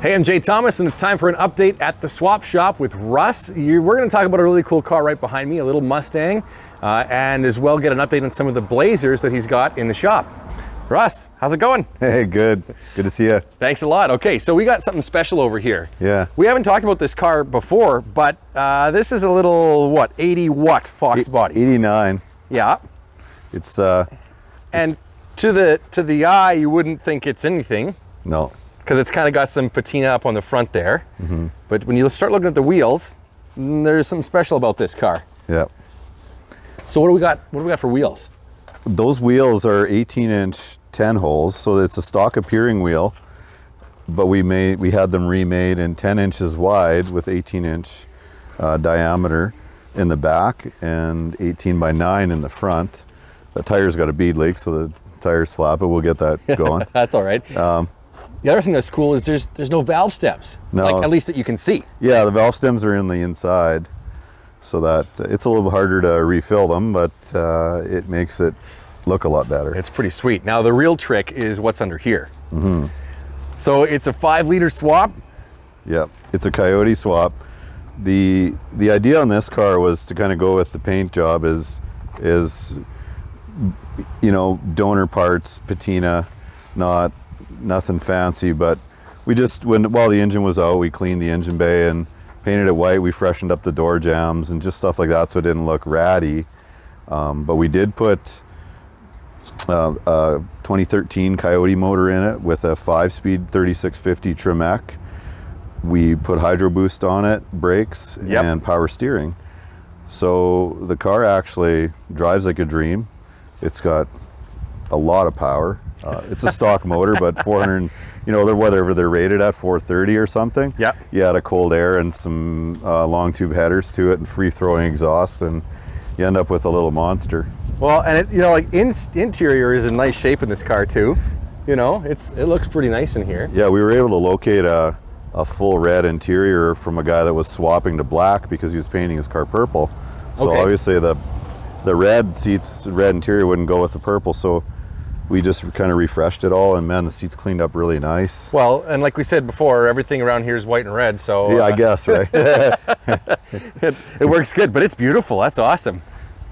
Hey, I'm Jay Thomas, and it's time for an update at the swap shop with Russ. We're going to talk about a really cool car right behind me, a little Mustang, and as well get an update on some of the Blazers that he's got in the shop. Russ, how's it going? Hey, good. Good to see you. Thanks a lot. Okay, so we got something special over here. Yeah. We haven't talked about this car before, but this is a little, what, 80 watt Fox Body? 89. Yeah. It's and to the eye, you wouldn't think it's anything. No. Because it's kind of got some patina up on the front there. Mm-hmm. But when you start looking at the wheels, there's something special about this car. Yeah. So what do we got? What do we got for wheels? Those wheels are 18-inch 10 holes, so it's a stock appearing wheel, but we had them remade in 10 inches wide with 18-inch diameter in the back and 18 by 9 in the front. The tire's got a bead leak, so the tire's flat, but we'll get that going. That's all right. The other thing that's cool is there's no valve stems, no. Like at least that you can see. Yeah, the valve stems are in the inside, so that it's a little harder to refill them, but it makes it look a lot better. It's pretty sweet. Now the real trick is what's under here. Mm-hmm. So it's a 5-liter swap. Yep, it's a Coyote Swap. The idea on this car was to kind of go with the paint job is you know, donor parts, patina, nothing fancy, but we just, while the engine was out, we cleaned the engine bay and painted it white. We freshened up the door jambs and just stuff like that so it didn't look ratty. But we did put a 2013 Coyote motor in it with a 5-speed 3650 Tremec. We put Hydro Boost on it, brakes, yep, and power steering. So the car actually drives like a dream. It's got a lot of power. It's a stock motor, but 400, you know, whatever they're rated at, 430 or something. Yeah. You add a cold air and some long tube headers to it and free throwing exhaust, and you end up with a little monster. Well, and it, you know, like interior is in nice shape in this car too. You know, it looks pretty nice in here. Yeah, we were able to locate a full red interior from a guy that was swapping to black because he was painting his car purple. So okay, obviously the red seats, red interior wouldn't go with the purple, so we just kind of refreshed it all, and man, the seats cleaned up really nice. Well, and like we said before, everything around here is white and red, so yeah, I guess, right? it works good, but it's beautiful. That's awesome.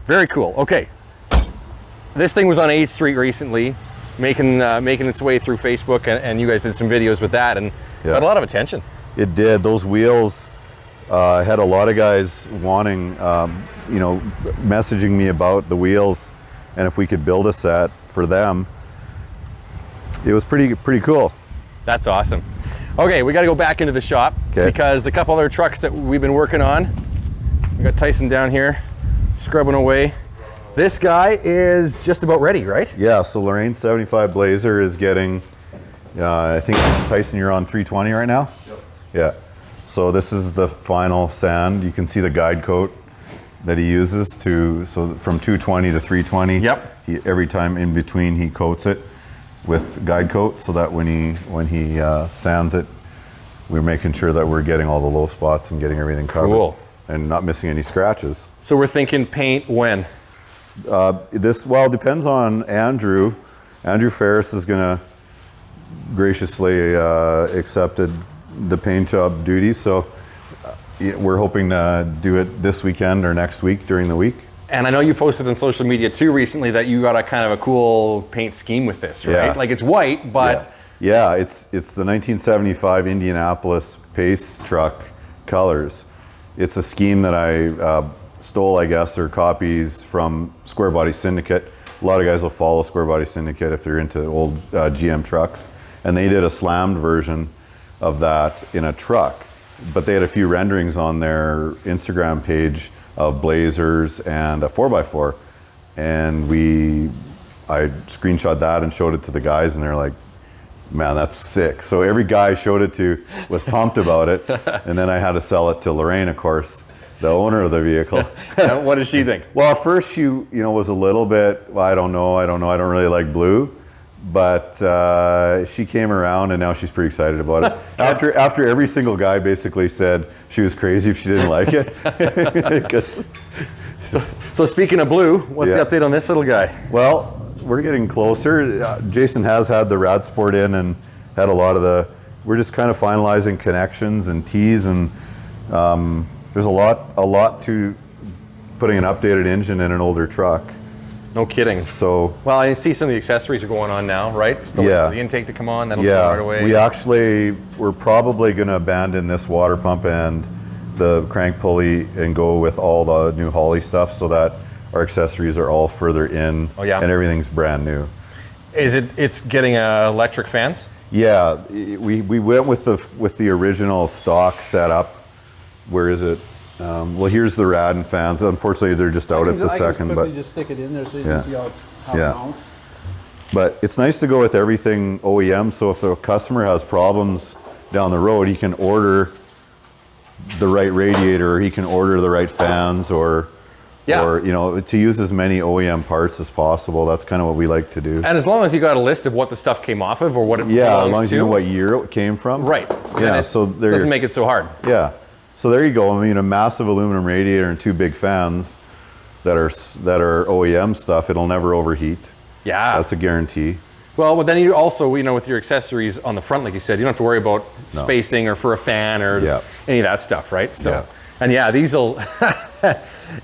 Very cool. Okay, this thing was on 8th Street recently, making its way through Facebook, and you guys did some videos with that, and yeah, got a lot of attention. It did. Those wheels, I had a lot of guys wanting, you know, messaging me about the wheels, and if we could build a set for them. It was pretty cool. That's awesome. Okay, we got to go back into the shop because the couple other trucks that we've been working on, we got Tyson down here scrubbing away. This guy is just about ready, right? Yeah, so Lorraine's 75 Blazer is getting, I think, Tyson, you're on 320 right now? Yep. Yeah. So this is the final sand. You can see the guide coat that he uses so from 220 to 320. Yep. Every time in between he coats it with guide coat, so that when he sands it, we're making sure that we're getting all the low spots and getting everything covered. Cool. And not missing any scratches. So we're thinking paint when? Well, depends on Andrew. Andrew Ferris is gonna graciously accepted the paint job duties, so we're hoping to do it this weekend or next week during the week. And I know you posted on social media too recently that you got a kind of a cool paint scheme with this, right? Yeah. Like it's white, but yeah, it's the 1975 Indianapolis Pace truck colors. It's a scheme that I stole, I guess, or copies from Square Body Syndicate. A lot of guys will follow Square Body Syndicate if they're into old GM trucks, and they did a slammed version of that in a truck. But they had a few renderings on their Instagram page of Blazers and a 4x4, and I screenshot that and showed it to the guys, and they're like, man, that's sick. So every guy I showed it to was pumped about it, and then I had to sell it to Lorraine, of course, the owner of the vehicle. What did she think? Well, at first she was a little bit, well, I don't know, I don't really like blue. But she came around, and now she's pretty excited about it. After every single guy basically said she was crazy if she didn't like it. So speaking of blue, what's the update on this little guy? Well, we're getting closer. Jason has had the Rad Sport in and had a lot of the we're just kind of finalizing connections and tees, and there's a lot to putting an updated engine in an older truck. No kidding. So, well, I see some of the accessories are going on now, right? Still waiting for the intake to come on. That'll come right away. We're probably going to abandon this water pump and the crank pulley and go with all the new Holley stuff, so that our accessories are all further in, and everything's brand new. It's getting electric fans? Yeah, we went with the original stock setup. Where is it? Well, here's the Radin fans. Unfortunately, they're just out at the second. But just stick it in there so you can see how it mounts. But it's nice to go with everything OEM. So if the customer has problems down the road, he can order the right radiator, or he can order the right fans, or to use as many OEM parts as possible. That's kind of what we like to do. And as long as you got a list of what the stuff came off of, or what it belongs as long as you know what year it came from. Right. Yeah. So it doesn't make it so hard. Yeah. So there you go. I mean, a massive aluminum radiator and 2 big fans that are OEM stuff. It'll never overheat. Yeah. That's a guarantee. Well, but then you also, with your accessories on the front, like you said, you don't have to worry about spacing or for a fan or any of that stuff, right? So, and these will,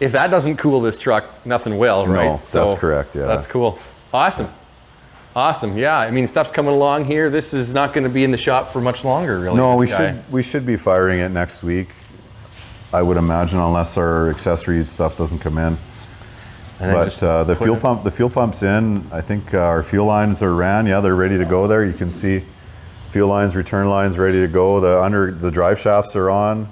if that doesn't cool this truck, nothing will, right? No, that's correct, That's cool. Awesome. Awesome, yeah. I mean, stuff's coming along here. This is not going to be in the shop for much longer, really. No, we should be firing it next week, I would imagine, unless our accessory stuff doesn't come in. But the fuel pump's in. I think our fuel lines are ran. Yeah, they're ready to go there. You can see fuel lines, return lines ready to go. The drive shafts are on.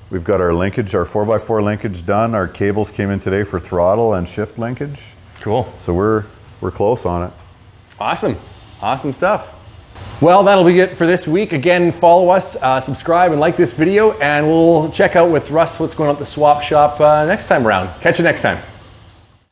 We've got our linkage, our 4x4 linkage done. Our cables came in today for throttle and shift linkage. Cool. So we're close on it. Awesome. Awesome stuff. Well, that'll be it for this week. Again, follow us, subscribe, and like this video, and we'll check out with Russ what's going on at the swap shop next time around. Catch you next time.